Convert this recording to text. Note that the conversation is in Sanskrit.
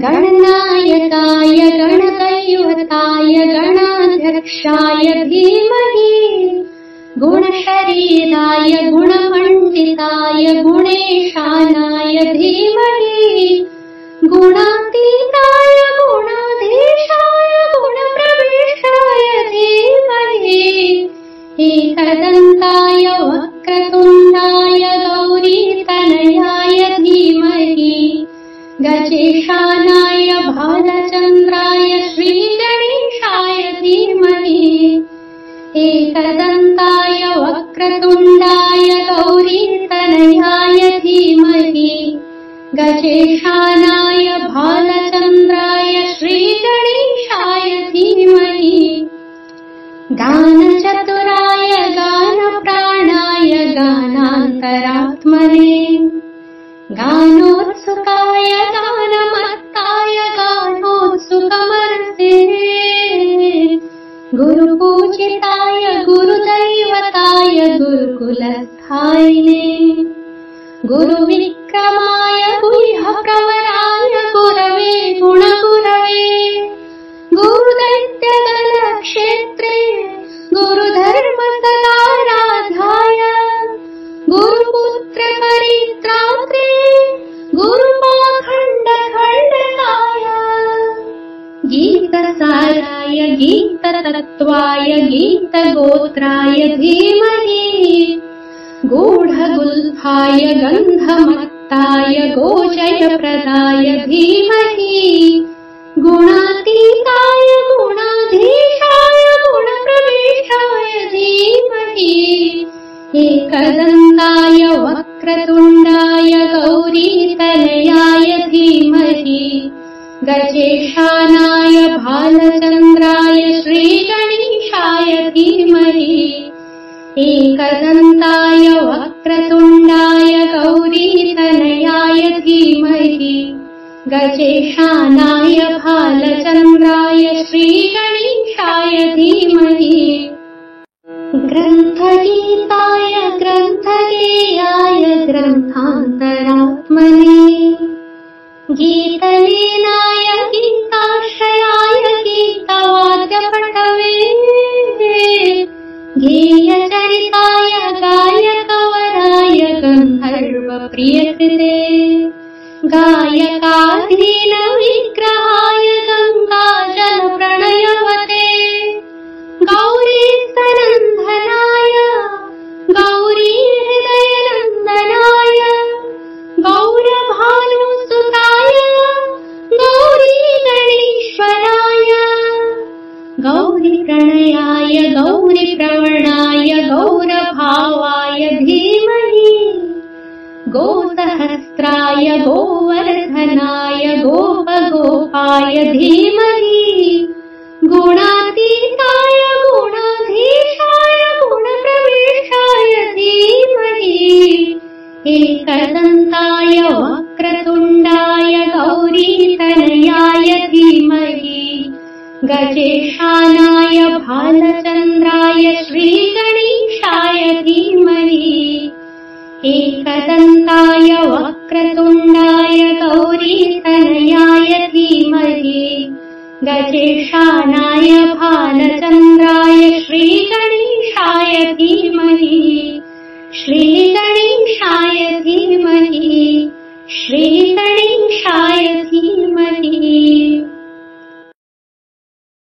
गणनायकाय गणदैवताय गणाध्यक्षाय धीमहि गुणशरीराय गुणमण्डिताय गुणेशानाय धीमहि गुणातीताय गुणाधीशाय गुणप्रविष्टाय धीमहि एकदन्ताय वक्रतुण्डाय गौरीतनयाय धीमहि गजेशानाय भालचन्द्राय श्रीगणेशाय धीमहि एकदन्ताय वक्रतुण्डाय गौरीतनयाय धीमहि गजेशानाय भालचन्द्राय श्रीगणेशाय धीमहि गानचतुराय गानप्राणाय गानान्तरात्मने गानोत्सुकाय गानमत्ताय गानोत्सुकमर्दिने गुरुपूजिताय गुरुदैवताय गुरुकुलस्थायिने गुरुविक्रमाय गुह्यप्रवराय गुरवे गुणगुरवे गुरुदैत्यदलक्षेत्रे गुरुधर्मसदाराधाय गुरुपुत्रपरित्रात्रे गुरुपाखण्डखण्डकाय गीतसाराय गीततत्त्वाय गीतगोत्राय धीमहि गूढगुल्फाय गन्धमत्ताय गोजयप्रदाय धीमहि गुणातीताय गुणाधीशाय गुणप्रविष्टाय धीमहि एकदन्ताय वक्रतुण्डाय गौरीतनयाय धीमहि गजेशानाय भालचन्द्राय श्रीगणेशाय धीमहि एकदन्ताय वक्रतुण्डाय गौरीतनयाय धीमहि गजेशानाय भालचन्द्राय श्रीगणेशाय धीमहि ग्रन्थगीताय ग्रन्थगेयाय ग्रन्थान्तरात्मने गीतलीनाय गीताश्रयाय गीतवाद्यपटवे गेयचरिताय गायकवराय गन्धर्वप्रियकृते गायकाधीनविग्रहाय गङ्गाजलप्रणयवते गौरीस्तनन्दनाय गौरीहृदयनन्दनाय गौरभानुसुताय गौरीगणेश्वराय गौरीप्रणयाय गौरीप्रवणाय गौरभावाय धीमहि गोसहस्राय गोवर्धनाय गोपगोपाय धीमहि गुणातीताय गुणाधीशाय गुणप्रविष्टाय धीमहि एकदन्ताय वक्रतुण्डाय गौरीतनयाय धीमहि गजेशानाय भालचन्द्राय श्रीगणेशाय धीमहि एकदन्ताय वक्रतुण्डाय गौरीतनयाय धीमहि गजेशानाय भालचन्द्राय श्रीगणेशाय धीमहि श्रीगणेशाय धीमहि श्रीगणेशाय धीमहि।